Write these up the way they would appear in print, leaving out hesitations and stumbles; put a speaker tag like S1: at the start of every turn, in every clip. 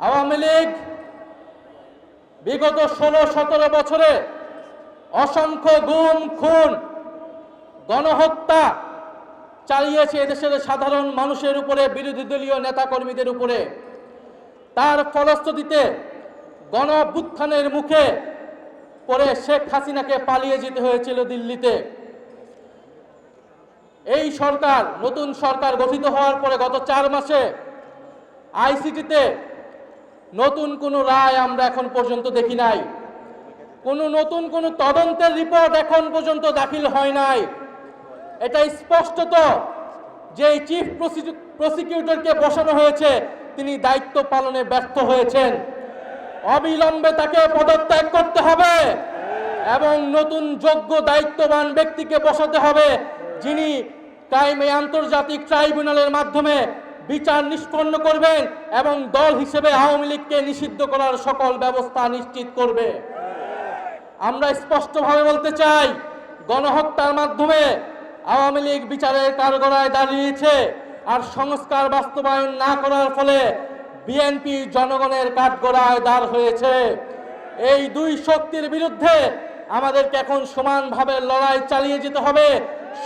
S1: আওয়ামী লীগ বিগত 16-17 বছরে অসংখ্য গুম খুন গণহত্যা চালিয়েছে এদেশের সাধারণ মানুষের উপরে, বিরোধী দলীয় নেতাকর্মীদের উপরে। তার ফলশ্রুতিতে গণ অভ্যুত্থানের মুখে পড়ে শেখ হাসিনাকে পালিয়ে যেতে হয়েছিল দিল্লিতে। এই সরকার, নতুন সরকার গঠিত হওয়ার পরে গত 4 মাসে আইসিটিতে নতুন কোনো রায় আমরা এখন পর্যন্ত দেখি নাই। নতুন কোনো তদন্তের রিপোর্ট এখন পর্যন্ত দাখিল হয় নাই। এটা স্পষ্টত যে চিফ প্রসিকিউটরকে বসানো হয়েছে তিনি দায়িত্ব পালনে ব্যর্থ হয়েছেন। অবিলম্বে তাকে পদত্যাগ করতে হবে এবং নতুন যোগ্য দায়িত্ববান ব্যক্তিকে বসাতে হবে, যিনি কায়েমে আন্তর্জাতিক ট্রাইব্যুনালের মাধ্যমে বিচার নিষ্পন্ন করবেন এবং দল হিসেবে আওয়ামী লীগকে নিষিদ্ধ করার সকল ব্যবস্থা নিশ্চিত করবে। আমরা স্পষ্টভাবে বলতে চাই, গণহত্যার মাধ্যমে আওয়ামী লীগ বিচারের কাঠগড়ায় দাঁড়িয়েছে, আর সংস্কার বাস্তবায়ন না করার ফলে বিএনপি জনগণের কাঠগড়ায় দাঁড় হয়েছে। এই দুই শক্তির বিরুদ্ধে আমাদেরকে এখন সমানভাবে লড়াই চালিয়ে যেতে হবে।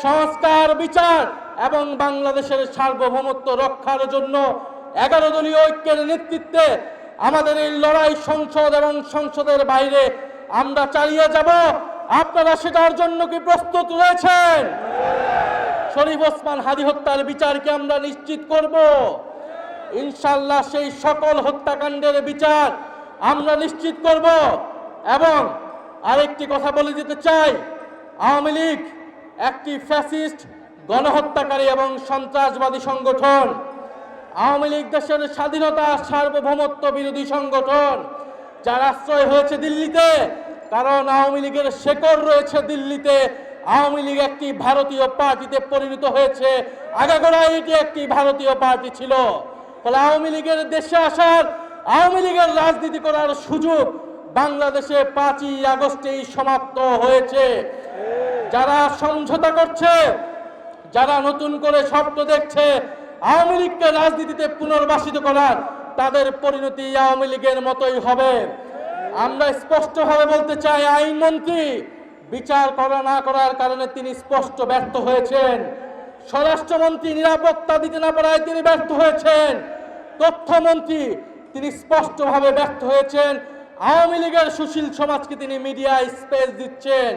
S1: সংস্কার, বিচার এবং বাংলাদেশের সার্বভৌমত্ব রক্ষার জন্য 11 দলীয় ঐক্যের নেতৃত্বে আমাদের এই লড়াই সংসদ এবং সংসদের বাইরে আমরা চালিয়ে যাব। আপনারা সেটার জন্য কি প্রস্তুত রয়েছেন? শরীফ ওসমান হাদী হত্যার বিচারকে আমরা নিশ্চিত করব ইনশাআল্লাহ। সেই সকল হত্যাকাণ্ডের বিচার আমরা নিশ্চিত করব। এবং আরেকটি কথা বলে দিতে চাই, আওয়ামী লীগ একটি ফ্যাসিস্ট, গণহত্যাকারী এবং সন্ত্রাসবাদী সংগঠন। আওয়ামী লীগ দেশের স্বাধীনতা, সার্বভৌমত্ব বিরোধী সংগঠন, যার আশ্রয় হয়েছে দিল্লিতে, কারণ আওয়ামী লীগের শেকড় রয়েছে দিল্লিতে। আওয়ামী লীগ একটি ভারতীয় পার্টিতে পরিণত হয়েছে, আগাগোড়ায় এটি একটি ভারতীয় পার্টি ছিল। ফলে আওয়ামী লীগের দেশে আসার, আওয়ামী লীগের রাজনীতি করার সুযোগ বাংলাদেশে 5ই আগস্টেই সমাপ্ত হয়েছে। যারা সমঝোতা করছে, যারা নতুন করে স্বপ্ন দেখছে আওয়ামী লীগকে রাজনীতিতে পুনর্বাসিত করার, তাদের পরিণতি আওয়ামী লীগের মতোই হবে। আমরা স্পষ্টভাবে বলতে চাই, আইনমন্ত্রী বিচার করা না করার কারণে তিনি স্পষ্ট ব্যর্থ হয়েছেন। স্বরাষ্ট্রমন্ত্রী নিরাপত্তা দিতে না পারায় তিনি ব্যর্থ হয়েছেন। তথ্যমন্ত্রী তিনি স্পষ্টভাবে ব্যর্থ হয়েছেন। আওয়ামী লীগের সুশীল সমাজকে তিনি মিডিয়ায় স্পেস দিচ্ছেন।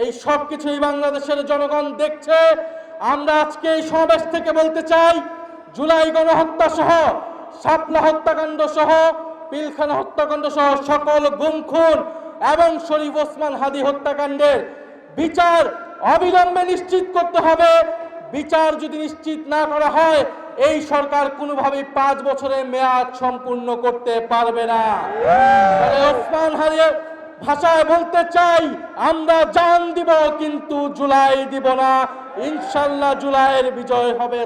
S1: এই সব কিছুই বাংলাদেশের জনগণ দেখছে। আমরা আজকে এই সমাবেশ থেকে বলতে চাই, জুলাই গণহত্যা সহ, শাপলা হত্যাকাণ্ড সহ, পিলখানা হত্যাকাণ্ড সহ সকল গুম খুন এবং শরীফ ওসমান হাদী হত্যাকাণ্ডের বিচার অবিলম্বে নিশ্চিত করতে হবে। বিচার যদি নিশ্চিত না করা হয়, এই সরকার কোনোভাবেই 5 বছরের মেয়াদ সম্পূর্ণ করতে পারবে না। ওসমান হাদীর ভাষায় বলতে চাই, আমরা জান দিব কিন্তু জুলাই দিব না। ইনশাআল্লাহ জুলাইয়ের বিজয় হবে।